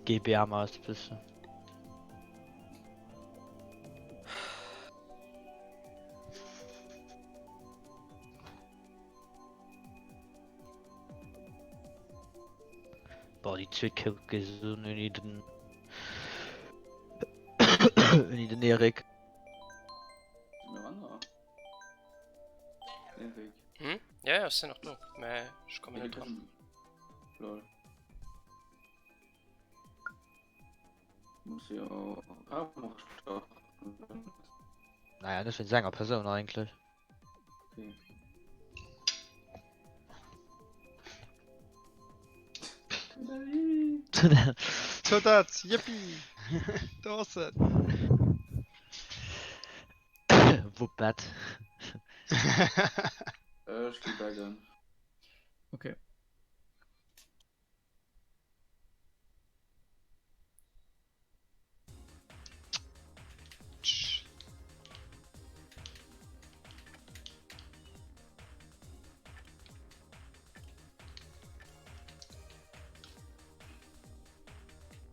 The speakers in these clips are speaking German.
GBA mal ein bisschen. Boah, die Zwickauke ist so in den... in den Erik. Sind wir ran, Erik. Ja, ja, c'est noch du. Mais je komme nicht dran. Lol. Muss ja auch... Ah, mach stark. Naja, das ist eine Person eigentlich. Okay. So dat, yippie! Dawson! Wuppert. Ich geh bergan. Okay.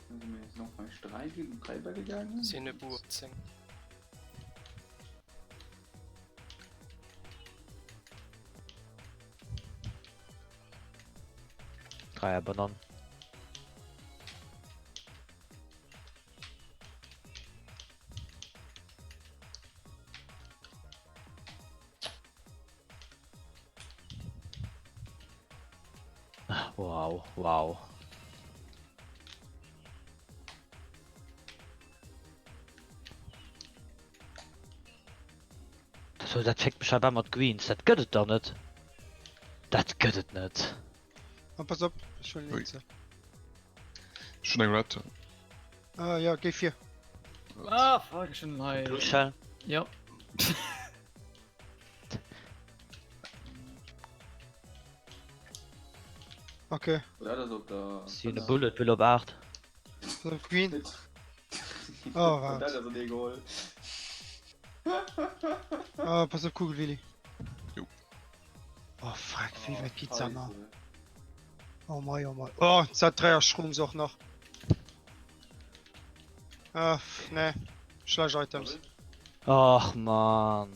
Sind wir jetzt noch mal Streik gegen Treiber gegangen? C'est une bourre, tiens. Dreier Bananen. Wow, wow. So, dat checkt mich aber mat Greens, dat gëtt da net. Dat gëtt net. Oh, pass auf, ich will Ui. nicht. Schon ein Rat. Ah ja, G4. Ah, fuck, schon mal. Blueshell. Ja. Okay. Oder das auch da... Si une Bullet will op 8. So, Green. Oh, Oh, warte. das ist ein Goal. Oh, pass auf, Kugelwilli. Jo. Oh, fuck, wie viel Pizza Scheiße. noch. Oh mein, oh mein. Oh, seit 3er Strungs auch noch. Ah, ne. Schleich-Items. Ach man.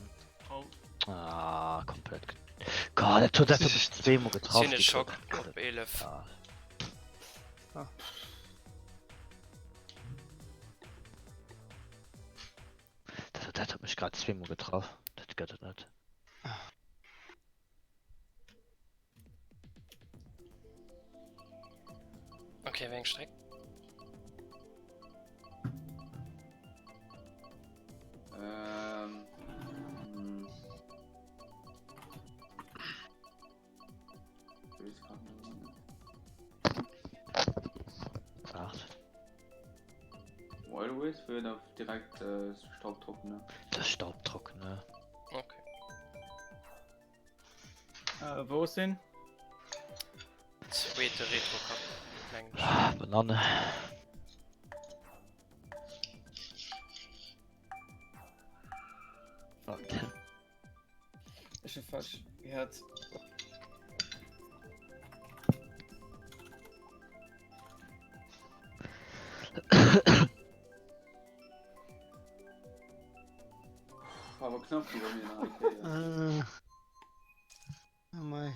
Oh. Ah, komplett. Gott, der tut das hab ich zweimal C'est getroffen. une Schock, gekriegt. Gruppe 11. Ah. Das hat mich gerade zweimal getroffen. Das geht doch nicht. Okay, wegen Streck. hm. Ich weiß grad nicht. 8. Always für direkt Staubtrocken, ne? Das Staubtrocken, ne? Okay. Wo ist denn? Zweite Retro Cup. Englisch. Ah, Banane. Fuck. Ist schon falsch. Herz. Aber knapp über mir nach. Oh mein.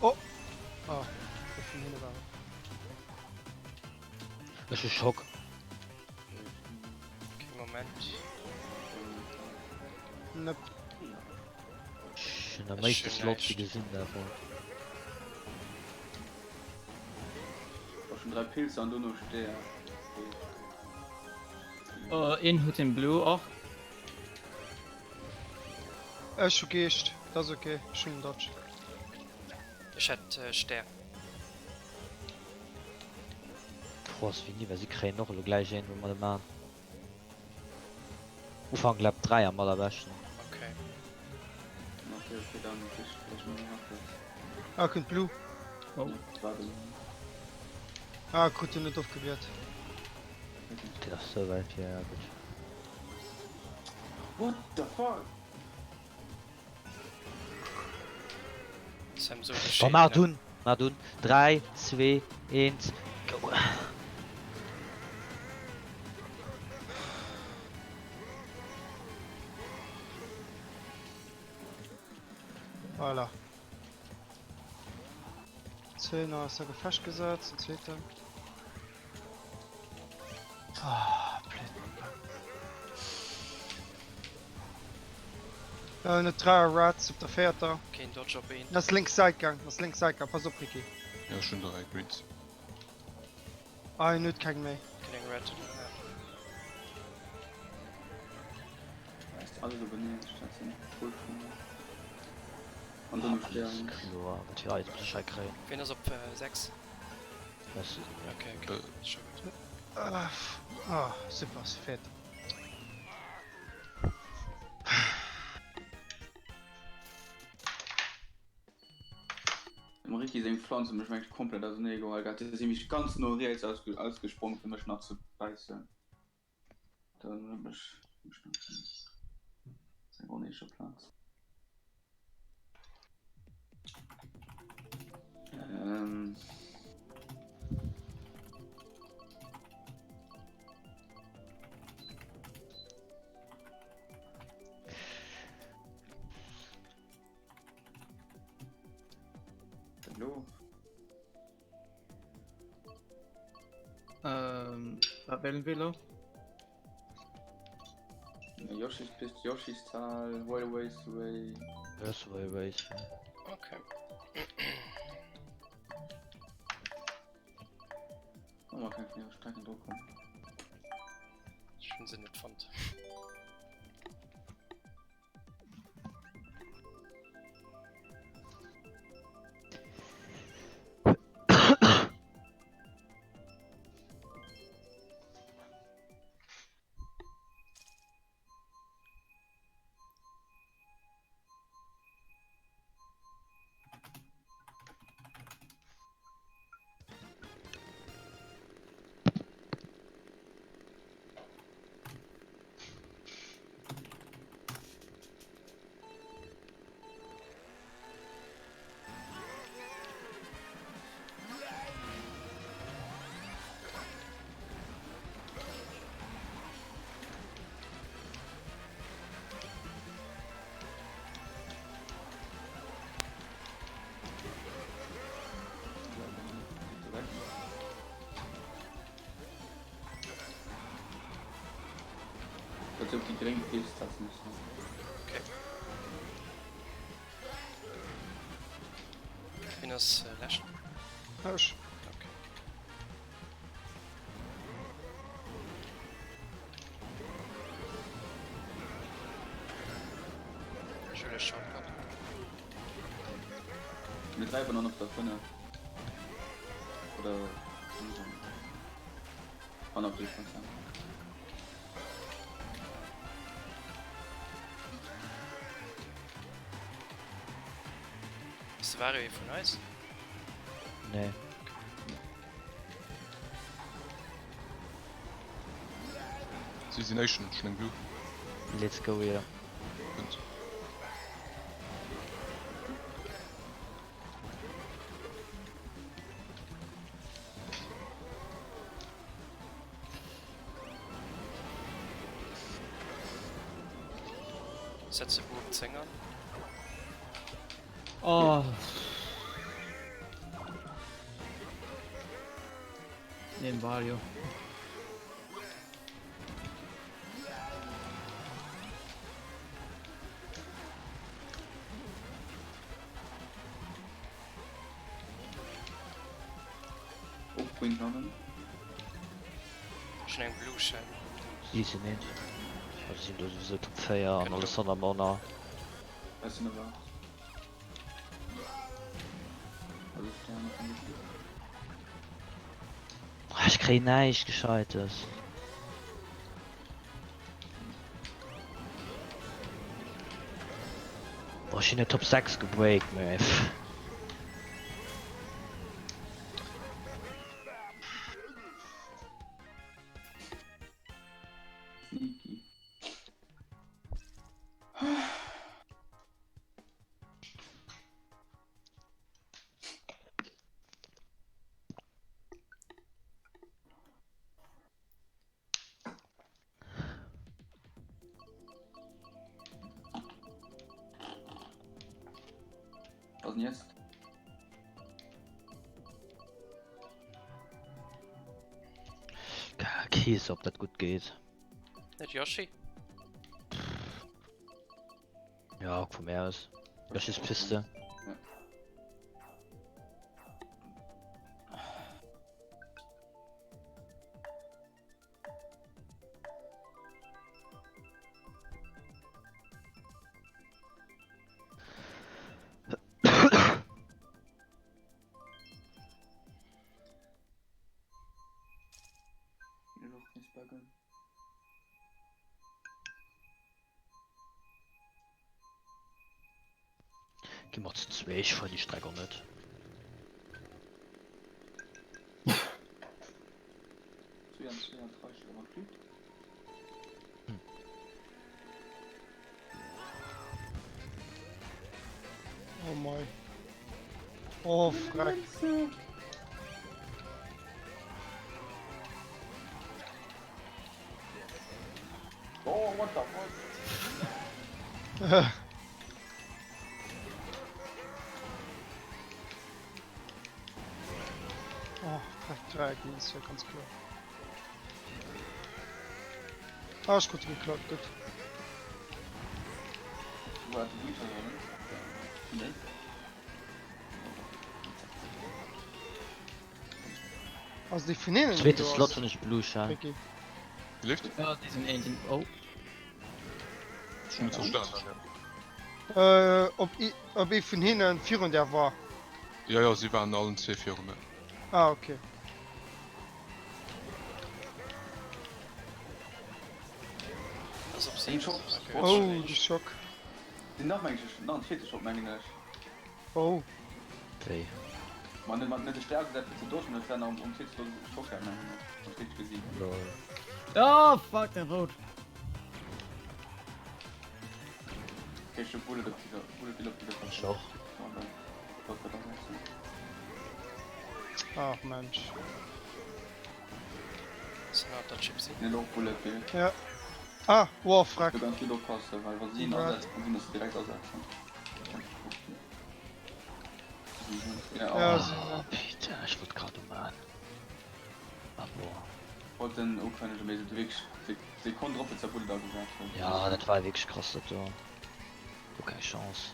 Oh, das ist eine Ware. Das ist Schock. Okay, Moment. Ne, Schön, der Das ist meiste schön Slots, die leicht. gesehen davon. War schon 3 Pilze und du nur der. In Hut in Blue auch. Schon gehst. Das ist okay. Schön Dodge. Ich hätte Stern. Groß wie nie, weil sie kriegen noch gleich hin, wenn man machen. Ufang glaub 3 am allerbesten. Okay. Okay, dann ist vielleicht nur noch Ah, könnt Blue. Oh. Warte. Ah, gut, du nicht aufgewehrt. Steht doch so weit hier, ja gut. What the fuck? Das haben so Komm, mal tun! Mal tun! 3, 2, 1, go! Voilà. 10er ist er festgesetzt, ein zweiter. Ah, blöd. Eine 3er Rats auf der Vierter. Kein Dodge auf ihn. Das ist links Seitgang, pass auf, Ricky. Ja, schon 3 Greens. Ah, ich nicht kein mehr. Killing Red. Ja. Weißt du, alle übernehmen, statt sind voll von. Und du musst der. Klar, mit hier jetzt Bescheid kriegen. Wen ist auf 6? Das ist Okay, okay. Ist schon gut. Super, ist fett. Ricky sein Pflanze mich eigentlich komplett aus dem Ego gehalten. Das ist nämlich ganz nur jetzt ausgesprungen für mich noch zu beißen. Dann habe ich sein ordentlicher Platz. Hallo. Was wählen wir, Lo? Yoshi's Pist, Yoshi's Tal, Ways Away. das war weiß. Okay. Oh, man kann von ihrer starken Druck kommen. Schön sind nicht fand. Als ob die dringend ist, das nicht. Okay. Wen ist Lash? Hush. Okay. Schöne Shotgun. Mit 3 noch davon. Oder. Von auf die Chance. Ist Vario von Eis? Nee. CZ Nation, schon in Blue. Let's go wieder. Und Setze Burgzänger. Oh. Den Vario. Oh, bringt noch einen. Schon ein Blue Shell. Die sind nicht. Also sind das so Top 4 an alles an der Mana. Das sind aber. Also Sterne kann ich nicht. Ich krieg nicht Gescheites. Boah, ich bin in der Top 6 gebreakt, man. Sneaky. Was denn jetzt? Kies, ob das gut geht. Nicht Yoshi? Ja, von mir aus. Yoshis Piste. Wieder noch nicht buggen. Geh mal zu 2, ich fahr die Strecke nicht. Zu Jan 2 und 3 Stück aber gut. Oh mein. Oh, frack. Oh, what the fuck? Oh, Dragon ist ja ganz klar. Ah, ist gut geklappt, gut. Warte, wie viel, oder? Nee. Also die Fininen. Zweite Slot und ich Blue Shell. Ricky. Lift? Ja, die sind engine. Oh, Schon nicht so stark. Ob ich von hinten 4 der war. Ja, ja, sie waren allen C4 mehr. Ah, okay. Als op Eén shot. Okay. Oh, die Schock. Die nog mensen, dan zit er op mijn neus. Oh. 2. Maar net de sterke dat ze door zijn, dan om zit te schokken. Dat heb ik gezien. oh fuck, der Rot. Kijk, je bullet op die op die van Schoch. Ach Mensch. Sind auch da Chips. In de bullet weer. Ja. Ah, wow, frack. Je kan het goed oppassen, weil we zien Ja. altijd, we zien dat ze direct uitzetten. Ja, Ja, oh. sie, Oh, Peter, ich wollte gerade mal. Aber. Wat een ook van de meeste drugs. Ze kon erop het bullet al gezegd. Ja, das war wirklich krass, das da. Keine Chance.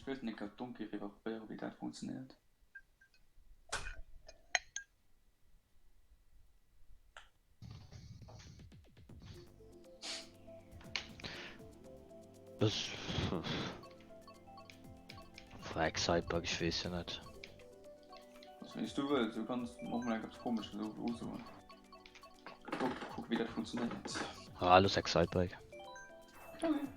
Ik weet niet, ik had donker even proberen wie dat functioneert. Das. Frag Sideburg, ich weiß ja nicht. Also, wenn du willst, du kannst nochmal ganz komisch so aussuchen. Guck, wie das funktioniert. Ah, alles sechs Sideburg. Okay.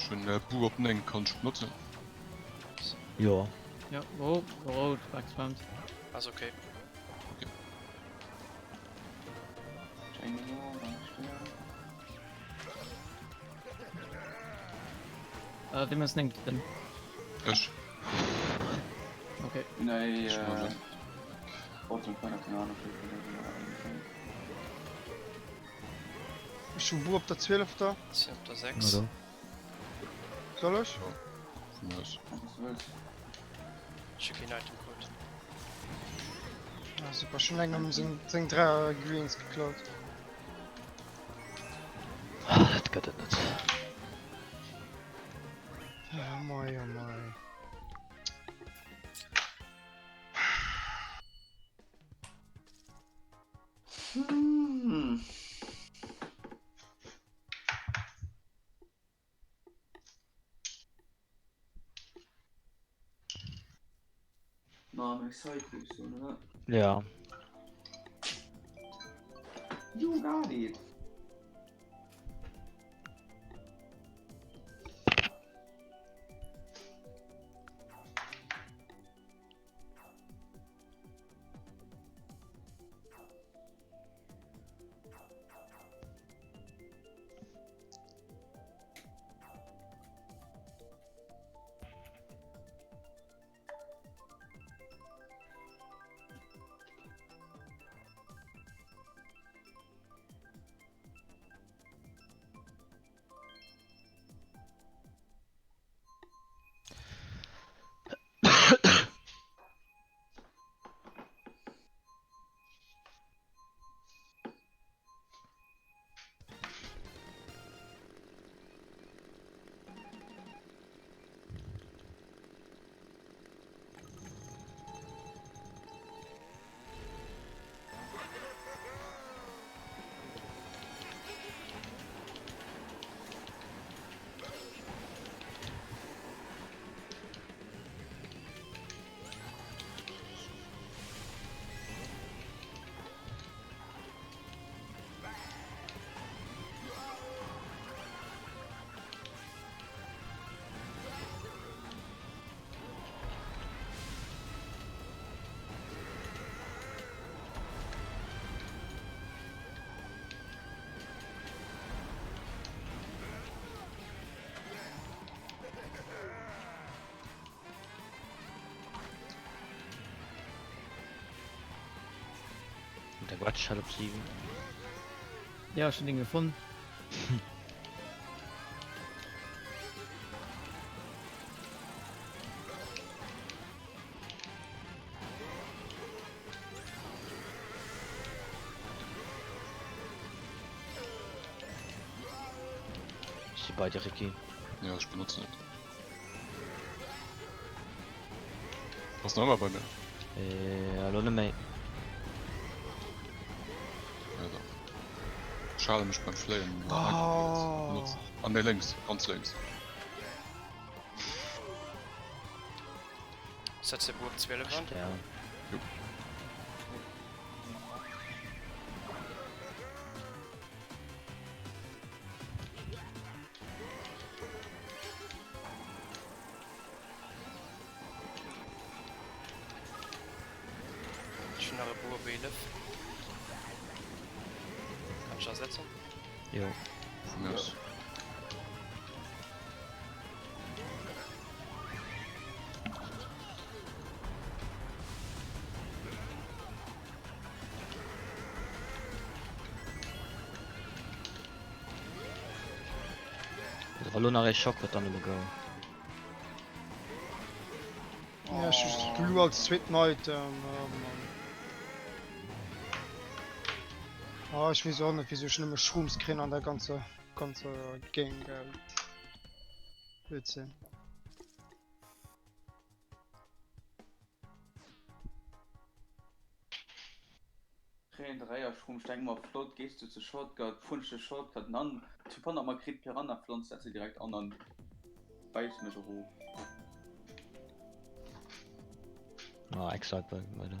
Schon Bu op eng kann ich nutzen. Ja. Ja, oh, rot, backspammed. Also okay. Scheine ja, dann schwer. Wie man es nennt denn? Ech Okay. Nee, Schade. trotzdem keine Ahnung. Ich schon Bu auf der 12 da. Sie auf der 6. Oder? Soll ich? von mir aus. Was du willst. Schicke ihn Item Code. Ja, super, schon länger sind 3 Greens geklaut. Das geht nicht. Ja, moi, oh moi. Hm. Name Cyclus, oder? Ja. You got it. Der Quatsch hat auf 7. Ja, schon den gefunden. Ich die beide Ricky. Ja, ich benutze nicht. Was noch immer bei mir? Hallo ne mei. Ja, da. Schade mich beim Flayen. Oh. An der links, ganz links. Setz der Burg 12 an. Ja. Schnelle Burg 11. Kannst du ersetzen? Jo. Von mir aus. Hallo nach Schock wird dann immer go. Ja, ich bin Blue als zweiten Item. Ah, ich weiß auch nicht, wieso ich nicht mehr Shrooms kriege an der ganze Gang. Blödsinn. Kein Dreier Strom, steig mal flott, gehst du zu Shortcut, funst du Shortcut, dann Typen mal kriegt Piranha pflanzt, setzt sie direkt an, dann beißt mich hoch. Ah, exakt bei weiter.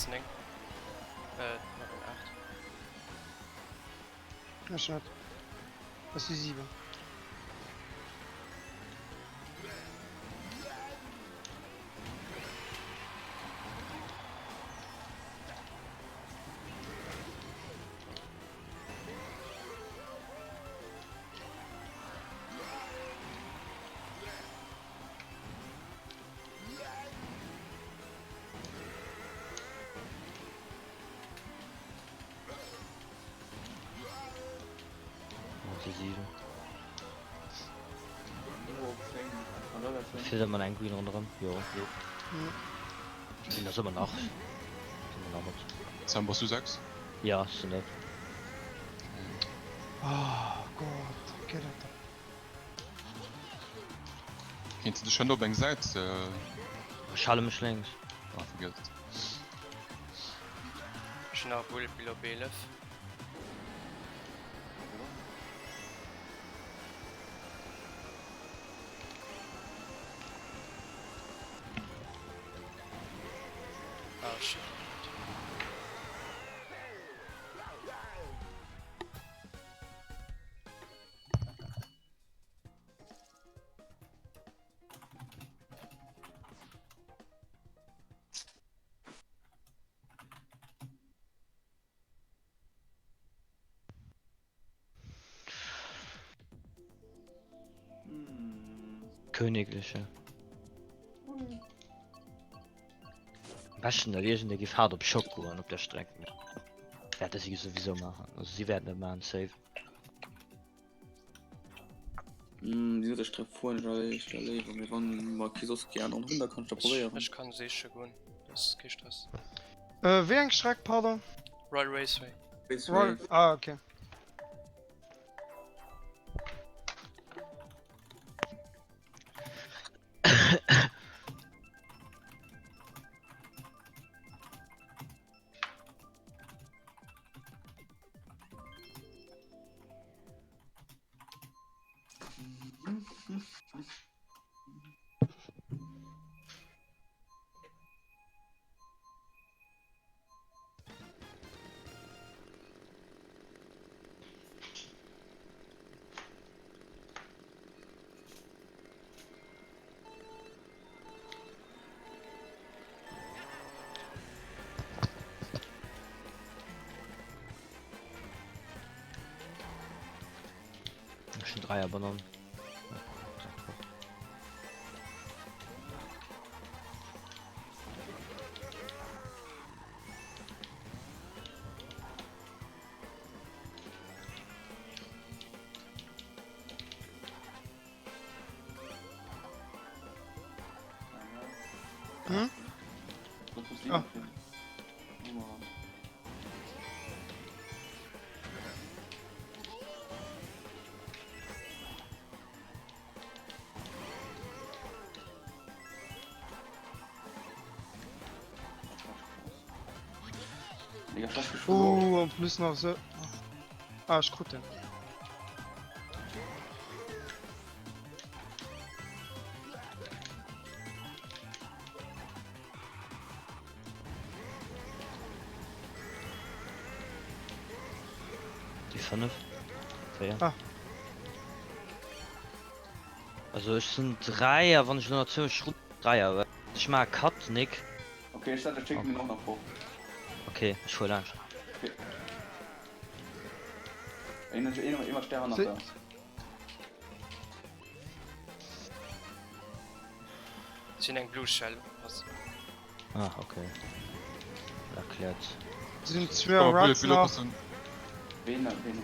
ist ein Level 8. Ja, schade. Das ist die 7. Die 7. Nur Flame. Oder der Flame. Fehlt man einen Green rundherum? Jo. Ja. Sind das immer noch? Sind wir noch mit? Sam, was du sagst? Ja, sind das. Oh Gott, geht das. Kennst du schon noch Bank seit? Schale mich links. Vergisst. Ich habe wohl below B11. Oh shit. Königliche. Am besten der Lesen, der gibt hart auf Schoko und auf der Strecke. Werde sie sowieso machen. Also sie werden den Mann safe. Diese Strecke vorhin, ich erlebe, wir waren mal Kisos gerne und 100 kannst du probieren. Ich kann sicher gehen. Das ist kein Stress. Wie ein Streck, pardon? Royal Raceway. Roll. Ah, okay. Schon 3 übernommen. Hm? Ah. En plus noch so. Ah, ich gucke den. Die 5. Ja. Ah. Also es sind 3, wenn ich nur noch 2 Schritte 3, aber ich mag Cut, Nick. Okay, ich dachte, check mir noch nach vor. Okay, ich hol lang. Immer Sterne nach Sie- da. sind ein Blue Shell. Was? Ah, okay. Erklärt. Sind 2 Ruts noch. Wen ist die?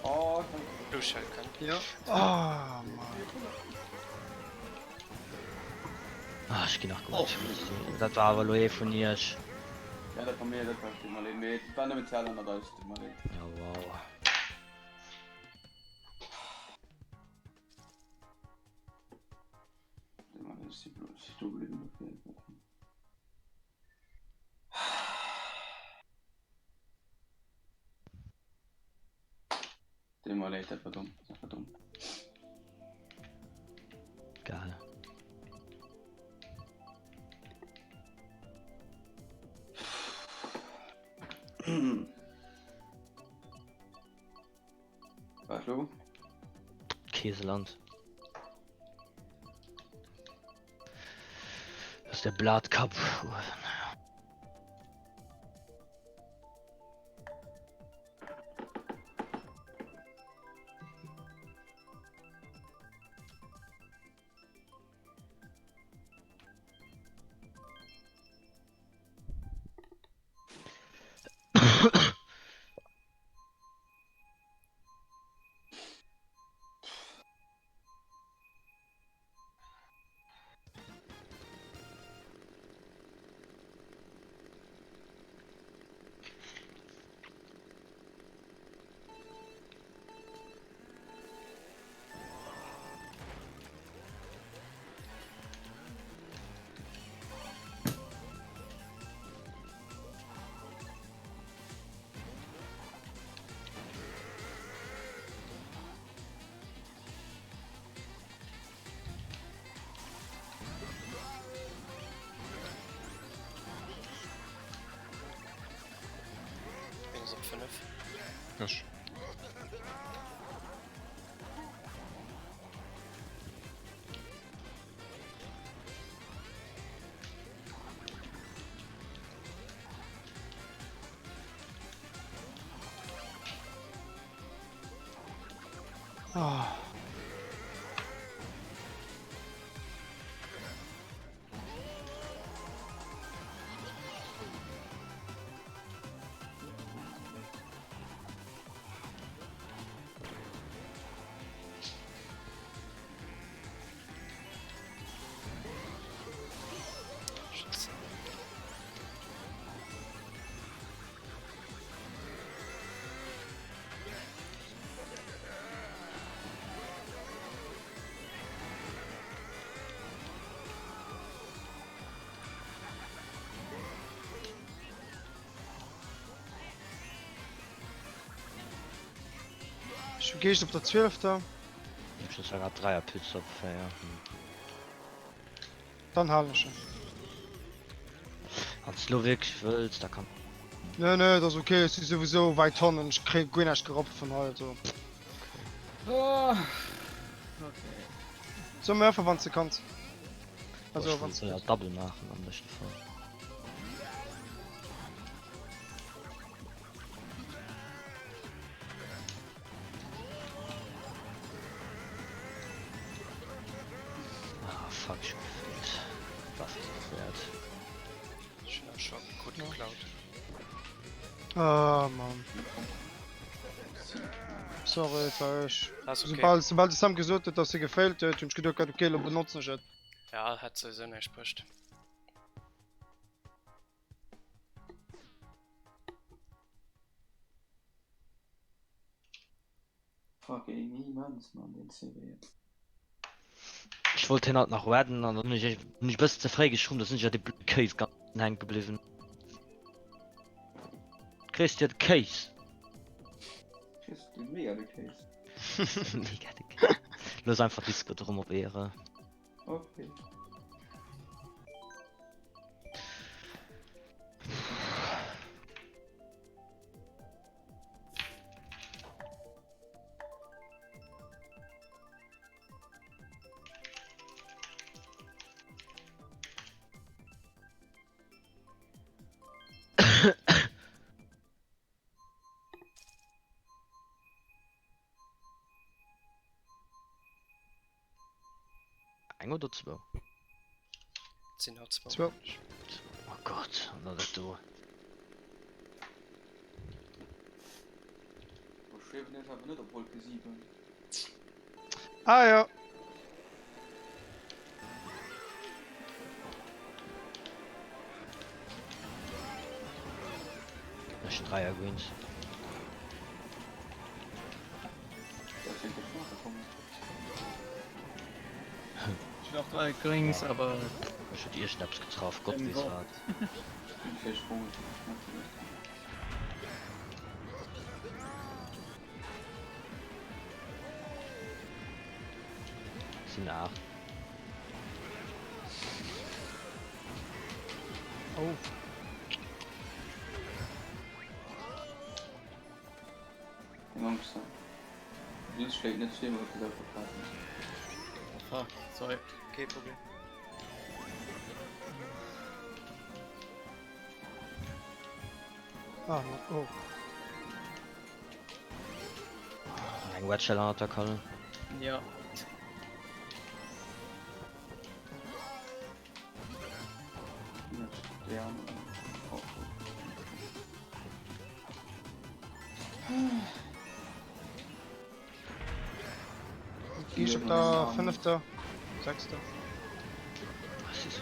Oh, Blue Shell kann. Ja. Ah, Mann. Ah, ich geh nach gut. Das war aber Loe von ihr. Ja, das war mir, das war schon mal mit. Dann mit Zahlen da ist mal. Ja, wow. Man ist die bloß geblieben. Den mal das war dumm. Das war dumm. Geil. Was du? Käseland. Das ist der Blood Cup. Bin so 5. Gosh. Ah. Schütze. Ich gehe auf der 12. Ich muss sogar 3er Pizza feiern. Dann halte ich. Als du wirklich willst, da kann. Ne, das ist okay, es ist sowieso weit hin und ich krieg gar nicht gerobbt von heute. Oh. Okay. So mehr wenn du kannst. Also, Ich wenn will ja Double machen am besten Fall. Ah, fuck, ich gefällt. Was ist das wert? Schöner Schock, gut geklaut. Ah, Mann. Sorry, falsch. Das ist okay. Sobald es Sam gesagt hat, dass sie gefällt hat, und ich gedacht, okay, du benutzen nicht. Ja, hat sowieso nicht gespricht. Fucking niemand, man, den CW. Ich wollte ihn halt noch werden, und dann bin ich bis zu frei geschrieben, da sind ja die Case ganz hängen geblieben. Kriegst ja den Case. Kriegst du mega die Case. Mega dick. Los einfach Disco drum ob wäre. Okay. Ein oder zwei? 10 auf 2. 2. Oh Gott, und das du. Wo schreiben ich aber nicht auf Wolke 7. Ah ja. Ich 3er Greens. Da ist der Schwarze gekommen. Ich noch 3 Greens, Ja. aber Ich hab ihr Schnaps getroffen, Gott Im wie es Gott. war. Ich bin froh. Sind 8. Oh, Langsam. Das steht nicht stehen, was du da verpassen. fuck, sorry. Okay, Problem. ah, oh. Ein Wedge hat er kann. Ja. Ja, auch Ich hab da 5. 6. Was ist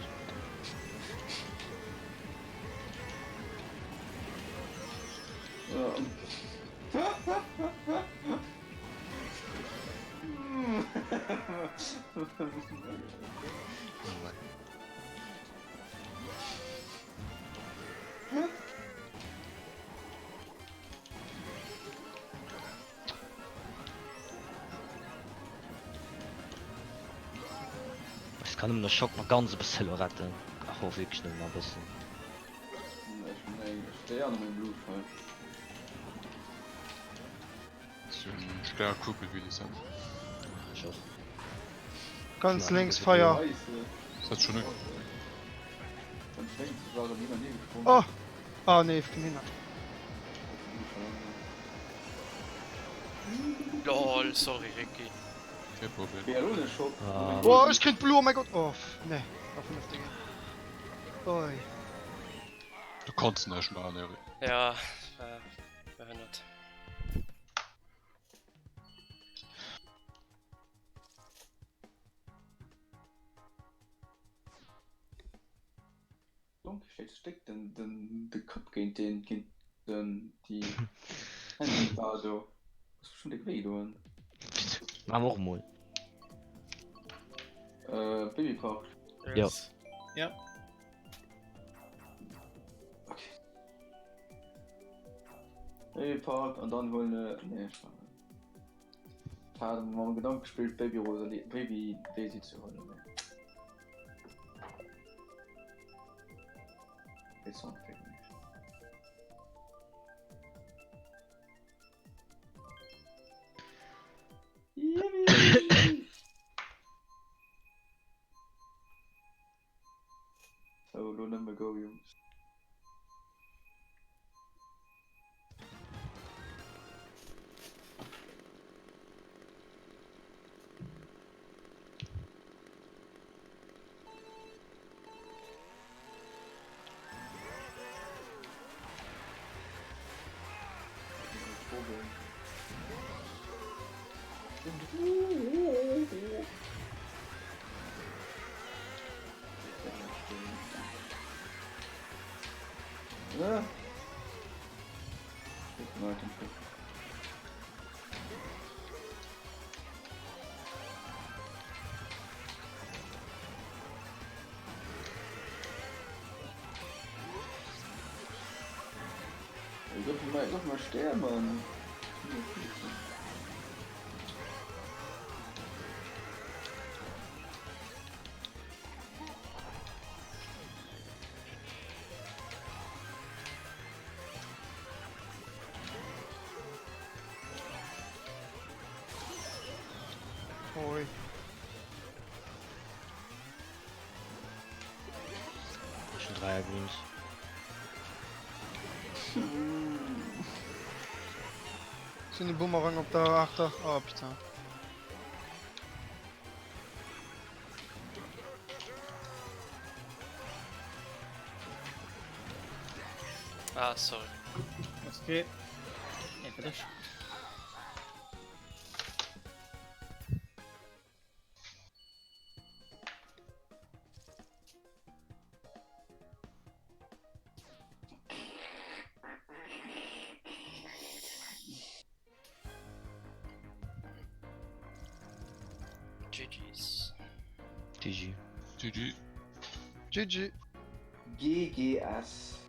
Ich kann ihm den Schock noch ganz ein bisschen retten. Ach, hoffe ich schnell mal ein bisschen. Ich stehe an meinem Blut voll. So ein stärker Kuppel wie die sind. Ich hoffe. Ganz Ja, links das Feuer. Scheiße. Das hat schon nicht. Dann schwenkt sich war lieber nie gesprungen. Oh! Ah, nee, ich bin hin. Lol, sorry, Ricky. Kein Problem. Ja, ohne Schock. Ah. Oh, ich krieg Blue, oh mein Gott. Oh, nee. Auf 5 Dinge. Oi. Du kannst nicht machen, Erik. Ja, behindert. Dunkel steht steckt den Kopf gegen die Handy war so. Was ist schon der Weg, du? Machen wir auch mal. Babypark. Ja. Ja. Okay. Babypark und dann holen nee, ich habe mal einen Gedanken gespielt, Baby Rosalie, Baby Daisy zu holen. Ne. Jetzt noch nicht. So, du nimm mal go, Jungs. Ja. Gut, Martin. Ich darf mal sterben, Mann. Oi. Ich 3er Greens. Sind die Boomerang auf der 8. Oh, bitte. Ah, sorry. Was geht? Ja, bitte. GG. GG. GG. GGS.